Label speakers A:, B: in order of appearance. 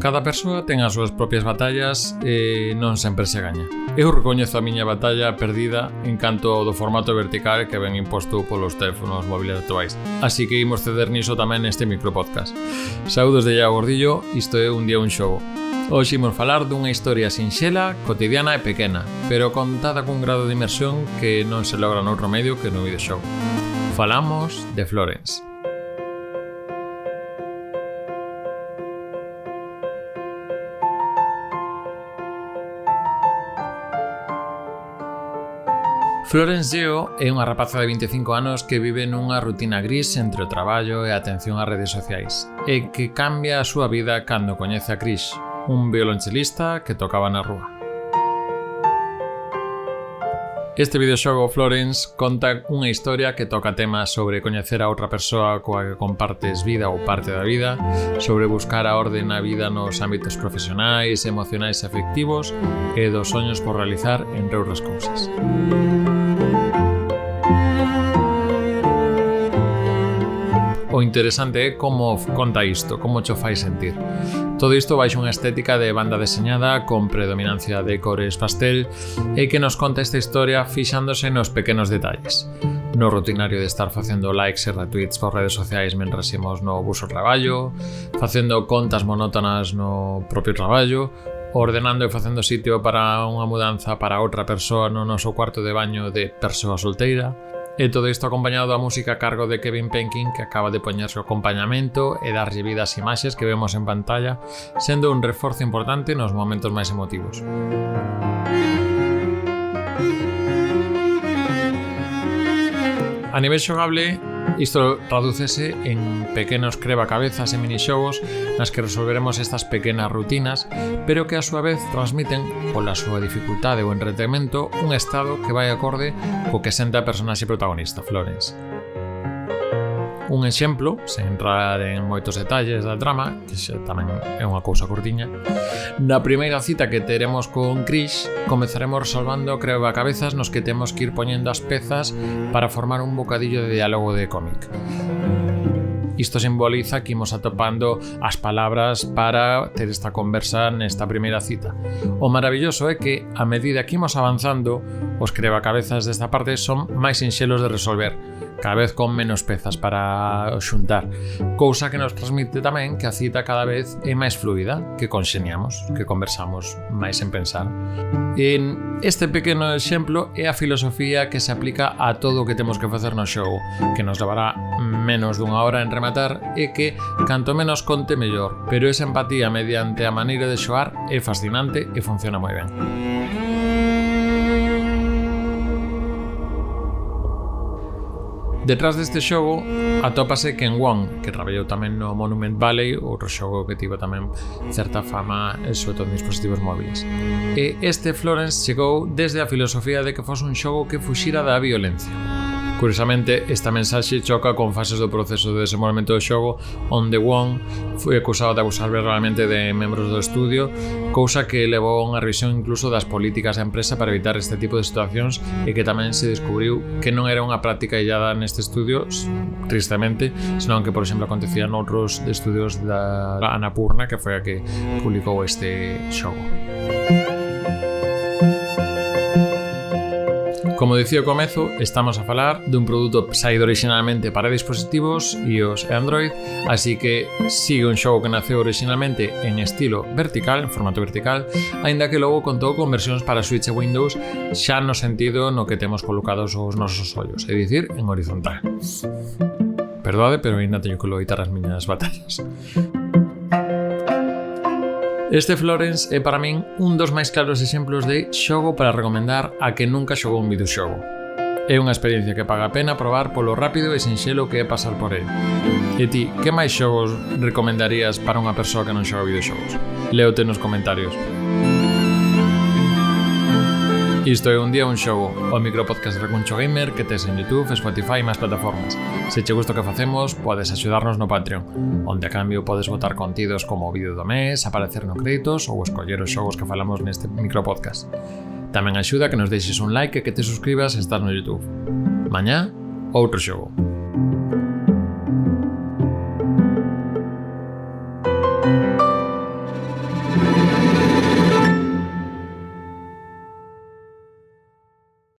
A: Cada persoa ten as súas propias batallas e non sempre se gaña. Eu recoñezo a miña batalla perdida en canto do formato vertical que ven imposto polos teléfonos móviles actuais. Así que imos ceder niso tamén neste micropodcast. Saúdos de Iago Gordillo, isto é Un día un xogo. Hoxe imos falar dunha historia sinxela, cotidiana e pequena, pero contada cun grado de inmersión que non se logra noutro medio que no videoxogo. Falamos de Florence. Florence Yeo é unha rapaza de 25 anos que vive nunha rutina gris entre o traballo e a atención ás redes sociais e que cambia a súa vida cando coñece a Chris, un violonchelista que tocaba na rúa. Este videoxogo Florence conta unha historia que toca temas sobre coñecer a outra persoa coa que compartes vida ou parte da vida, sobre buscar a orde na vida nos ámbitos profesionais, emocionais e afectivos e dos soños por realizar, entre outras cousas. O interesante é como conta isto, como cho fai sentir. Todo isto baixo unha estética de banda deseñada con predominancia de cores pastel e que nos conta esta historia fixándose nos pequenos detalles. No rutinario de estar facendo likes e retweets por redes sociais mentras imos no bus ao traballo, facendo contas monótonas no propio traballo, ordenando e facendo sitio para unha mudanza para outra persoa no noso cuarto de baño de persoa solteira. E todo isto acompañado da música a cargo de Kevin Penkin, que acaba de poñerse o acompañamento e darlle vida ás imaxes que vemos en pantalla, sendo un reforzo importante nos momentos máis emotivos. A nivel xogable, isto tradúcese en pequenos crebacabezas e minixogos nas que resolveremos estas pequenas rutinas, pero que a súa vez transmiten, pola súa dificultade ou entretemento, un estado que vai acorde co que sente a personaxe protagonista, Florence. Un exemplo, sen entrar en moitos detalles da trama, que xa tamén é unha cousa curtiña, na primeira cita que teremos con Chris, comezaremos resolvendo crebacabezas nos que temos que ir poñendo as pezas para formar un bocadillo de diálogo de cómic. Isto simboliza que imos atopando as palabras para ter esta conversa nesta primeira cita. O maravilloso é que, a medida que imos avanzando, os crebacabezas desta parte son máis sinxelos de resolver, cada vez con menos pezas para xuntar, cousa que nos transmite tamén que a cita cada vez é máis fluida, que conxeniamos, que conversamos máis sen pensar. En este pequeno exemplo é a filosofía que se aplica a todo o que temos que facer no xogo, que nos levará menos dunha hora en rematar e que, canto menos conte, mellor, pero esa empatía mediante a maneira de xogar é fascinante e funciona moi ben. Detrás deste xogo atópase Ken Wong, que traballou tamén no Monument Valley, outro xogo que tivo tamén certa fama, sobre todo en dispositivos móviles. E este Florence chegou desde a filosofía de que fose un xogo que fuxira da violencia. Curiosamente, esta mensaxe choca con fases do proceso de desenvolvemento do xogo onde Wong foi acusado de abusar verbalmente de membros do estudio, cousa que levou a unha revisión incluso das políticas da empresa para evitar este tipo de situacións e que tamén se descubriu que non era unha práctica illada neste estudio, tristemente, senón que, por exemplo, acontecía noutros estudios da Annapurna, que foi a que publicou este xogo. Como dicía ao comezo, estamos a falar dun produto saído originalmente para dispositivos iOS e Android, así que sigue un xogo que naceu originalmente en estilo vertical, en formato vertical, aínda que logo contou con versións para Switch e Windows xa no sentido no que temos colocados os nosos ollos, é dicir, en horizontal. Perdoade, pero ainda teño que loitar as miñas batallas. Este Florence é para min un dos máis claros exemplos de xogo para recomendar a que nunca xogou un videoxogo. É unha experiencia que paga a pena probar polo rápido e sinxelo que é pasar por ele. E ti, que máis xogos recomendarías para unha persoa que non xoga videoxogos? Léote nos comentarios. Isto é Un día un xogo, o micropodcast de Recuncho Gamer que tes en YouTube, Spotify e máis plataformas. Se che gusta o que facemos, podes axudarnos no Patreon, onde a cambio podes botar contidos como o vídeo do mes, aparecer no créditos ou escoller os xogos que falamos neste micropodcast. Tamén axuda que nos deixes un like e que te suscribas se estás no YouTube. Mañá, outro xogo.